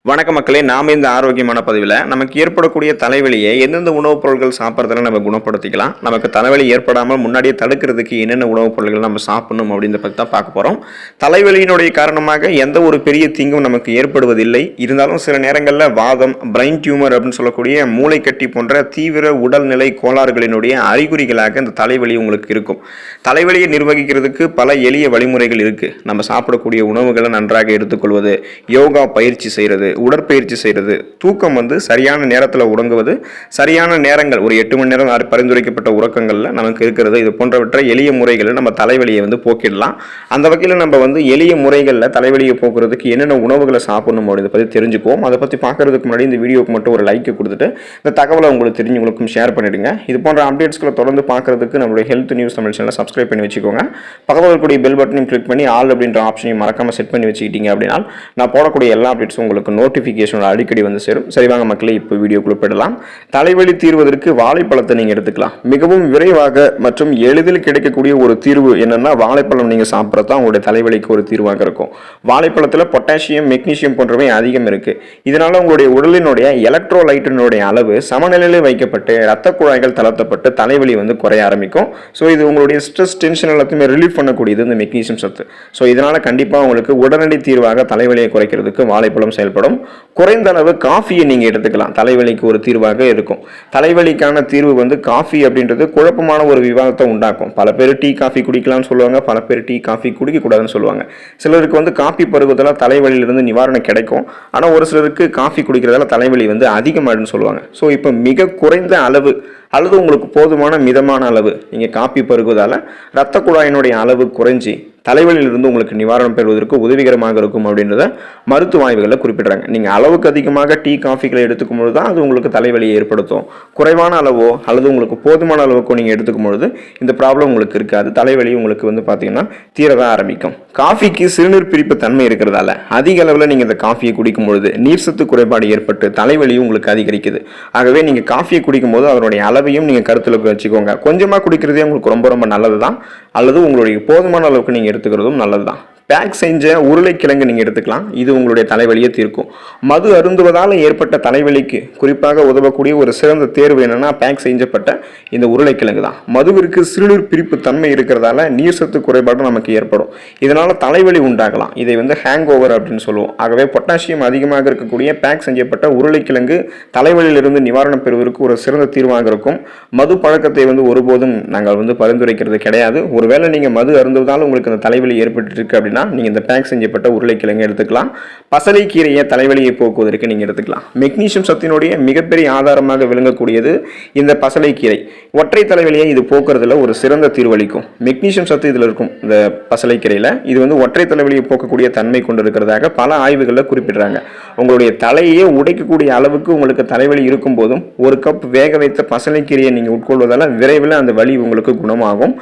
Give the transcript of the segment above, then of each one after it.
வணக்க மக்களே, நாம இந்த ஆரோக்கியமான பதிவில் நமக்கு ஏற்படக்கூடிய தலைவலியை எந்தெந்த உணவுப் பொருட்கள் சாப்பிட்றதுல நம்ம குணப்படுத்திக்கலாம், நமக்கு தலைவலி ஏற்படாமல் முன்னாடியே தடுக்கிறதுக்கு என்னென்ன உணவுப் பொருட்கள் நம்ம சாப்பிடணும் அப்படின்றத பற்றி தான் பார்க்க போகிறோம். தலைவலியினுடைய காரணமாக எந்த ஒரு பெரிய தீங்கும் நமக்கு ஏற்படுவதில்லை. இருந்தாலும் சில நேரங்களில் வாதம், பிரெயின் டியூமர் அப்படின்னு சொல்லக்கூடிய மூளைக்கட்டி போன்ற தீவிர உடல்நிலை கோளாறுகளினுடைய அறிகுறிகளாக இந்த தலைவலி உங்களுக்கு இருக்கும். தலைவலியை நிர்வகிக்கிறதுக்கு பல எளிய வழிமுறைகள் இருக்குது. நம்ம சாப்பிடக்கூடிய உணவுகளை நன்றாக எடுத்துக்கொள்வது, யோகா பயிற்சி செய்கிறது, உடற்பயிற்சி செய்கிறது, தூக்கம் சரியான நேரத்தில் உறங்குவது, சரியான நேரங்கள் ஒரு 8 மணி நேரம் பரிந்துரைக்கப்பட்ட உறக்கங்களில் நமக்கு இருக்கிறது. இது போன்றவற்றை எளிய முறைகளில் நம்ம தலைவலியை போக்கிடலாம். அந்த வகையில் நம்ம எளிய முறைகளில் தலைவலியை போக்குறதுக்கு என்னென்ன உணவுகளை சாப்பிடணும் அப்படின்றத பற்றி தெரிஞ்சுக்குவோம். அதை பற்றி பார்க்கறதுக்கு முன்னாடி இந்த வீடியோக்கு மட்டும் ஒரு லைக் கொடுத்துட்டு இந்த தகவலை உங்களுக்கு தெரிஞ்சவங்களுக்கும் ஷேர் பண்ணிடுங்க. இது போன்ற அப்டேட்ஸ்களை தொடர்ந்து பார்க்கறதுக்கு நம்மளுடைய ஹெல்த் நியூஸ் தமிழ் சேனலை சப்ஸ்கிரைப் பண்ணி வச்சுக்கோங்க. பக்கத்தில் இருக்கக்கூடிய பெல் பட்டனையும் கிளிக் பண்ணி ஆல் அப்படின்ற ஆப்ஷனையும் மறக்காமல் செட் பண்ணி வச்சுக்கிட்டீங்க அப்படின்னா நான் போடக்கூடிய எல்லா அப்டேட்ஸும் உங்களுக்கு நோட்டிஃபிகேஷன் அடிக்கடி சேரும். சரி வாங்க மக்களே, இப்போ வீடியோக்குள்ள போயிடலாம். தலைவலி தீர்வதற்கு வாழைப்பழத்தை நீங்க எடுத்துக்கலாம். மிகவும் விரைவாக மற்றும் எளிதில் கிடைக்கக்கூடிய ஒரு தீர்வு என்னன்னா வாழைப்பழம் நீங்க சாப்பிட்றது தான் உங்களுடைய தலைவலிக்கு ஒரு தீர்வாக இருக்கும். வாழைப்பழத்தில் பொட்டாசியம், மெக்னீசியம் போன்றவை அதிகம் இருக்கு. இதனால உங்களுடைய உடலினுடைய எலக்ட்ரோலைட்டினுடைய அளவு சமநிலையில் வைக்கப்பட்டு ரத்த குழாய்கள் தளர்த்தப்பட்டு தலைவலி குறைய ஆரம்பிக்கும். ஸோ இது உங்களுடைய ஸ்ட்ரெஸ், டென்ஷன் எல்லாத்தையுமே ரிலீஃப் பண்ணக்கூடியது இந்த மெக்னீசியம் சத்து. ஸோ இதனால கண்டிப்பாக உங்களுக்கு உடனடி தீர்வாக தலைவலியை குறைக்கிறதுக்கு வாழைப்பழம் செயல்படும். குறைந்த அளவு காஃபியை நீங்க எடுத்துக்கலாம். தலைவலிக்கு ஒரு தீர்வாக இருக்கும். தலைவலிக்கான தீர்வு காஃபி அப்படின்றது குழப்பமான ஒரு விவாதத்தை உண்டாக்கும். பல பேர் டீ காஃபி குடிக்கலாம்னு சொல்லுவாங்க, பல பேர் டீ காஃபி குடிக்க கூடாதுன்னு சொல்லுவாங்க. சிலருக்கு காஃபி பருவத்தில் தலைவலியிலிருந்து நிவாரணம் கிடைக்கும். ஆனால் ஒரு சிலருக்கு காஃபி குடிக்கிறதால தலைவலி அதிகமாகிடுன்னு சொல்லுவாங்க. ஸோ இப்போ மிக குறைந்த அளவு அல்லது உங்களுக்கு போதுமான மிதமான அளவு நீங்கள் காஃபி பருகுவதால் இரத்த குழாயினுடைய அளவு குறைஞ்சி தலைவலியிலிருந்து உங்களுக்கு நிவாரணம் பெறுவதற்கு உதவிகரமாக இருக்கும் அப்படின்றத மருத்துவ ஆய்வுகளில் குறிப்பிடுறாங்க. நீங்கள் அளவுக்கு அதிகமாக டீ காஃபிகளை எடுத்துக்கும் பொழுது தான் அது உங்களுக்கு தலைவலியை ஏற்படுத்தும். குறைவான அளவோ அல்லது உங்களுக்கு போதுமான அளவுக்கோ நீங்கள் எடுத்துக்கும் பொழுது இந்த ப்ராப்ளம் உங்களுக்கு இருக்காது. தலைவலி உங்களுக்கு பார்த்தீங்கன்னா தீரதான் ஆரம்பிக்கும். காஃபிக்கு சிறுநீர் பிரிப்பு தன்மை இருக்கிறதால அதிக அளவில் நீங்கள் இந்த காஃபியை குடிக்கும் பொழுது நீர்சத்து குறைபாடு ஏற்பட்டு தலைவலியும் உங்களுக்கு அதிகரிக்குது. ஆகவே நீங்கள் காஃபியை குடிக்கும் போது அதனுடைய அளவையும் நீங்கள் கருத்தில் வச்சுக்கோங்க. கொஞ்சமாக குடிக்கிறதே உங்களுக்கு ரொம்ப ரொம்ப நல்லது தான். அல்லது உங்களுடைய போதுமான அளவுக்கு நீங்கள் எடுத்துக்கிறதும் நல்லதுதான். பேக் செஞ்ச உருளைக்கிழங்கு நீங்கள் எடுத்துக்கலாம். இது உங்களுடைய தலைவலியை தீர்க்கும். மது அருந்துவதால் ஏற்பட்ட தலைவலிக்கு குறிப்பாக உதவக்கூடிய ஒரு சிறந்த தேர்வு என்னன்னா பேக் செஞ்சப்பட்ட இந்த உருளைக்கிழங்கு தான். மதுவிற்கு சிறுநீர் பிரிப்பு தன்மை இருக்கிறதால நீர் சத்து குறைபாடு நமக்கு ஏற்படும். இதனால தலைவலி உண்டாகலாம். இதை ஹேங் ஓவர் அப்படின்னு சொல்லுவோம். ஆகவே பொட்டாசியம் அதிகமாக இருக்கக்கூடிய பேக் செஞ்சப்பட்ட உருளைக்கிழங்கு தலைவலியிலிருந்து நிவாரணம் பெறுவதற்கு ஒரு சிறந்த தீர்வாக இருக்கும். மது பழக்கத்தை ஒருபோதும் நாங்கள் பரிந்துரைக்கிறது கிடையாது. ஒருவேளை நீங்கள் மது அருந்துவதால் உங்களுக்கு அந்த தலைவலி ஏற்பட்டு இருக்கு அப்படின்னா நீங்க இந்த பேக் செஞ்சப்பட்ட உருளைக்கிழங்கு எடுத்துக்கலாம். பசலை கீரையை தலைவலியை போக்குவதற்கு நீங்க எடுத்துக்கலாம். மெக்னீசியம் சத்தினுடைய மிகப்பெரிய ஆதாரமாக விளங்கக்கூடியது இந்த பசலை கீரை. ஒற்றை தலைவலியை இது போக்குறதுல ஒரு சிறந்த தீர்வளிக்கும். மெக்னீசியம் சத்து இதில் இருக்கும். இந்த பசலை கீரையில இது ஒற்றை தலைவலியை போக்கக்கூடிய தன்மை கொண்டு இருக்கிறதாக பல ஆய்வுகளில் குறிப்பிடுறாங்க. உங்களுடைய தலையே உடைக்கக்கூடிய அளவுக்கு உங்களுக்கு தலைவலி இருக்கும் போதும் ஒரு கப் வேக வைத்த பசலை கீரையை நீங்க உட்கொள்வதால விரைவில் அந்த வலி உங்களுக்கு குணமாகும்.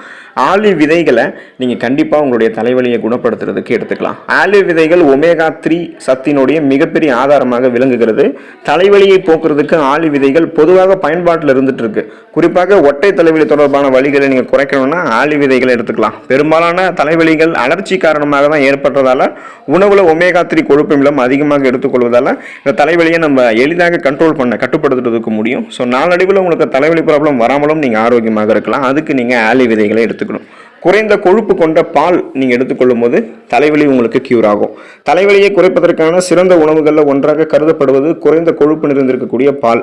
ஆலிவ் விதைகளை நீங்க கண்டிப்பா உங்களுடைய தலைவலியை குணப்படுத்துறதுக்கு எடுத்துக்கலாம். ஆலிவ் விதைகள் ஒமேகா 3 சத்தினுடைய மிகப்பெரிய ஆதாரமாக விளங்குகிறது. தலைவலியை போக்குறதுக்கு ஆலிவ் விதைகள் பொதுவாக பயன்பாட்டில் இருந்துட்டு இருக்கு. குறிப்பாக ஒற்றை தலைவலி தொடர்பான வலிகளை நீங்க குறைக்கணும்னா ஆலிவ் விதைகளை எடுத்துக்கலாம். பெரும்பாலான தலைவலிகள் அலர்ச்சி காரணமாக தான் ஏற்பட்டதால உணவுல ஒமேகா 3 கொழுப்பு அமிலம் அதிகமாக எடுத்துக்கொள்வதால இந்த தலைவலியை நம்ம எளிதாக கட்டுப்படுத்துறதுக்கு முடியும். ஸோ நாளடைவில் உங்களுக்கு தலைவலி ப்ராப்ளம் வராமலும் நீங்க ஆரோக்கியமாக இருக்கலாம். அதுக்கு நீங்க ஆலிவ் விதைகளை எடுத்துக்கணும். குறைந்த கொழுப்பு கொண்ட பால் நீங்க எடுத்துக்கொள்ளும் போது தலைவலி உங்களுக்கு கியூர் ஆகும். தலைவலியை குறைப்பதற்கான சிறந்த உணவுகளில் ஒன்றாக கருதப்படுவது குறைந்த கொழுப்பு நிறைந்திருக்கக்கூடிய பால்.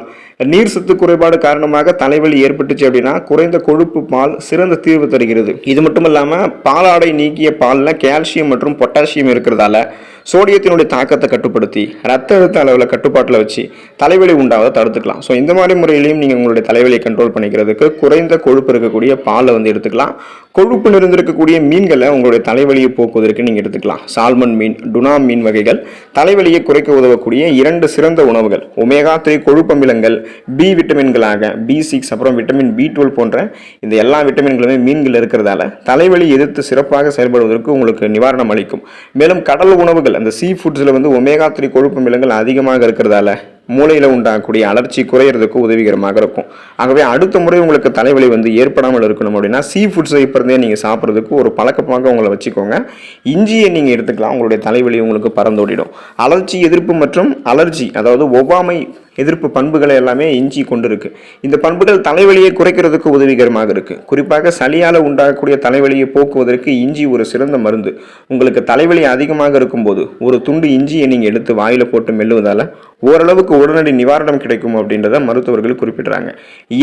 நீர் சத்து குறைபாடு காரணமாக தலைவலி ஏற்பட்டுச்சு அப்படின்னா குறைந்த கொழுப்பு பால் சிறந்த தீர்வு தருகிறது. இது மட்டும் இல்லாம பாலாடை நீக்கிய பாலில் கால்சியம் மற்றும் பொட்டாசியம் இருக்கிறதால சோடியத்தினுடைய தாக்கத்தை கட்டுப்படுத்தி ரத்த அழுத்த அளவில் கட்டுப்பாட்டில் வச்சு தலைவலி உண்டாவதை தடுத்துக்கலாம். ஸோ இந்த மாதிரி முறையிலையும் நீங்கள் உங்களுடைய தலைவலியை கண்ட்ரோல் பண்ணிக்கிறதுக்கு குறைந்த கொழுப்பு இருக்கக்கூடிய பாலை எடுத்துக்கலாம். கொழுப்பு நிறைந்திருக்கக்கூடிய மீன்களை உங்களுடைய தலைவலியை போக்குவதற்கு நீங்கள் எடுத்துக்கலாம். சால்மன் மீன், டுனா மீன் வகைகள் தலைவலியை குறைக்க உதவக்கூடிய 2 சிறந்த உணவுகள். ஒமேகா 3 கொழுப்பு அமிலங்கள் பி விட்டமின்களாக B6 அப்புறம் விட்டமின் B12 போன்ற இந்த எல்லா விட்டமின்களுமே மீன்கள் இருக்கிறதால தலைவலி எதிர்த்து சிறப்பாக செயல்படுவதற்கு உங்களுக்கு நிவாரணம் அளிக்கும். மேலும் கடல் உணவுகள் அந்த சீ ஃபுட்ஸில் ஒமேகா 3 கொழுப்பு அமிலங்கள் அதிகமாக இருக்கிறதால மூளையில் உண்டாகக்கூடிய அலர்ச்சி குறையிறதுக்கு உதவிகரமாக இருக்கும். ஆகவே அடுத்த முறை உங்களுக்கு தலைவலி வந்து ஏற்படாமல் இருக்கணும் அப்படின்னா சீ ஃபுட்ஸை இப்போ இருந்தே நீங்கள் சாப்பிட்றதுக்கு ஒரு பழக்கமாக உங்களை வச்சுக்கோங்க. இஞ்சியை நீங்கள் எடுத்துக்கலாம், உங்களுடைய தலைவலி உங்களுக்கு பறந்தோடிடும். அலர்ச்சி எதிர்ப்பு மற்றும் அலர்ஜி, அதாவது ஒவ்வாமை எதிர்ப்பு பண்புகளை எல்லாமே இஞ்சி கொண்டு இருக்கு. இந்த பண்புகள் தலைவலியை குறைக்கிறதுக்கு உதவிகரமாக இருக்கு. குறிப்பாக சளியால் உண்டாகக்கூடிய தலைவலியை போக்குவதற்கு இஞ்சி ஒரு சிறந்த மருந்து. உங்களுக்கு தலைவலி அதிகமாக இருக்கும்போது ஒரு துண்டு இஞ்சியை நீங்கள் எடுத்து வாயில போட்டு மெல்லுவதால ஓரளவுக்கு உடனடி நிவாரணம் கிடைக்கும் அப்படின்றத மருத்துவர்கள் குறிப்பிடுறாங்க.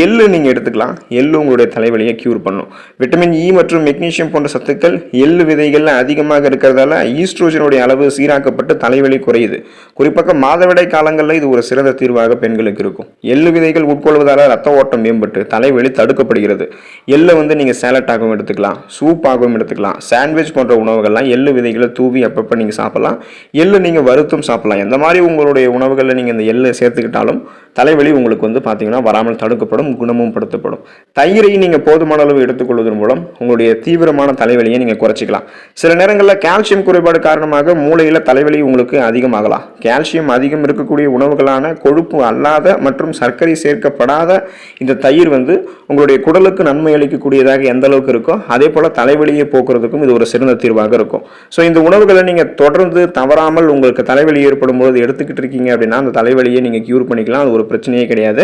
எள்ளு நீங்கள் எடுத்துக்கலாம், எள்ளு உங்களுடைய தலைவலியை கியூர் பண்ணும். விட்டமின் இ மற்றும் மெக்னீசியம் போன்ற சத்துக்கள் எள்ளு விதைகள்ல அதிகமாக இருக்கிறதால ஈஸ்ட்ரோஜனுடைய அளவு சீராக்கப்பட்டு தலைவலி குறையுது. குறிப்பாக மாதவிடை காலங்களில் இது ஒரு சிறந்த தீர்வாக பெண்களுக்கு இருக்கும். எள்ளு விதைகள் உட்கொள்வதால ரத்த ஓட்டம் மேம்பட்டு தலைவலி தடுக்கப்படுகிறது. எள்ளை வந்து நீங்கள் சேலட்டாகவும் எடுத்துக்கலாம், சூப்பாகவும் எடுத்துக்கலாம், சாண்ட்விச் போன்ற உணவுகள்லாம் எள்ளு விதைகளை தூவி அப்பப்போ நீங்கள் சாப்பிடலாம். எள்ளு நீங்கள் வறுத்தும் சாப்பிடலாம். எந்த மாதிரி உங்களுடைய உணவுகள் நீங்கள் இந்த எள்ளை சேர்த்துக்கிட்டாலும் தலைவலி உங்களுக்கு வந்து பார்த்தீங்கன்னா வராமல் தடுக்கப்படும், குணமும் படுத்தப்படும். தயிரை நீங்கள் போதுமான அளவு எடுத்துக்கொள்வதன் மூலம் உங்களுடைய தீவிரமான தலைவலியை நீங்கள் குறைச்சிக்கலாம். சில நேரங்களில் கால்சியம் குறைபாடு காரணமாக மூளையில் தலைவலி உங்களுக்கு அதிகமாகலாம். கால்சியம் அதிகம் இருக்கக்கூடிய உணவுகளான கொழுப்பு அல்லாத மற்றும் சர்க்கரை சேர்க்கப்படாத இந்த தயிர் வந்து உங்களுடைய குடலுக்கு நன்மை அளிக்கக்கூடியதாக எந்த அளவுக்கு இருக்கோ அதே போல் தலைவலியை போக்குறதுக்கும் இது ஒரு சிறந்த தீர்வாக இருக்கும். ஸோ இந்த உணவுகளை நீங்கள் தொடர்ந்து தவறாமல் உங்களுக்கு தலைவலி ஏற்படும் போது எடுத்துக்கிட்டு இருக்கீங்க அப்படின்னா அந்த தலைவலியை நீங்கள் கியூர் பண்ணிக்கலாம். அது ஒரு பிரச்சனையே கிடையாது.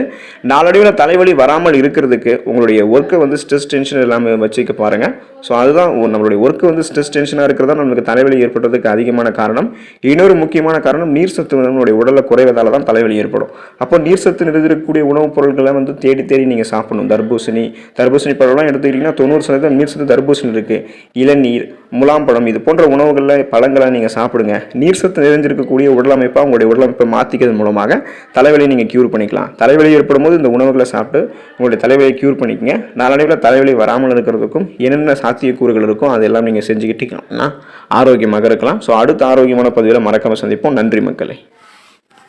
நாளடைவில் தலைவலி வராமல் இருக்கிறதுக்கு உங்களுடைய ஒர்க்கை வந்து ஸ்ட்ரெஸ் டென்ஷன் இல்லாமல் வச்சுக்க பாருங்கள். ஸோ அதுதான் நம்மளுடைய ஒர்க்கு வந்து ஸ்ட்ரெஸ் டென்ஷனாக இருக்கிறதா நம்மளுக்கு தலைவலி ஏற்படுறதுக்கு அதிகமான காரணம். இன்னொரு முக்கியமான காரணம் நீர் சத்து நம்மளுடைய உடலில் குறைவதால தான் தலைவலி ஏற்படும். அப்போ நீர் சத்து நிறைந்திருக்கக்கூடிய உணவுப் பொருட்களை வந்து தேடி நீங்கள் சாப்பிடணும். தர்பூசணி பழம்லாம் எடுத்துக்கிட்டிங்கன்னா 90% நீர் சத்து தர்பூசணி இருக்குது. இளநீர், முலாம்பழம் இது போன்ற உணவுகளில் பழங்களை நீங்கள் சாப்பிடுங்க. நீர் சத்து நிறைந்திருக்கக்கூடிய உடலமைப்பாக உங்களுடைய உடலமைப்பை மாற்றிக்கிறது மூலமாக தலைவலியை நீங்கள் கியூர் பண்ணிக்கலாம். தலைவலி ஏற்படும் போது இந்த உணவுகளை சாப்பிட்டு உங்களுடைய தலைவலியை கியூர் பண்ணிக்கங்க. நாளடைவில் தலைவலி வராமல் இருக்கிறதுக்கும் என்னென்ன சாத்தியக்கூறுகள் இருக்கும் அதெல்லாம் நீங்கள் செஞ்சுக்கிட்டீங்கன்னா ஆரோக்கியமாக இருக்கலாம். ஸோ அடுத்த ஆரோக்கியமான பதிவில் மறக்காமல் சந்திப்போம். நன்றி மக்களே.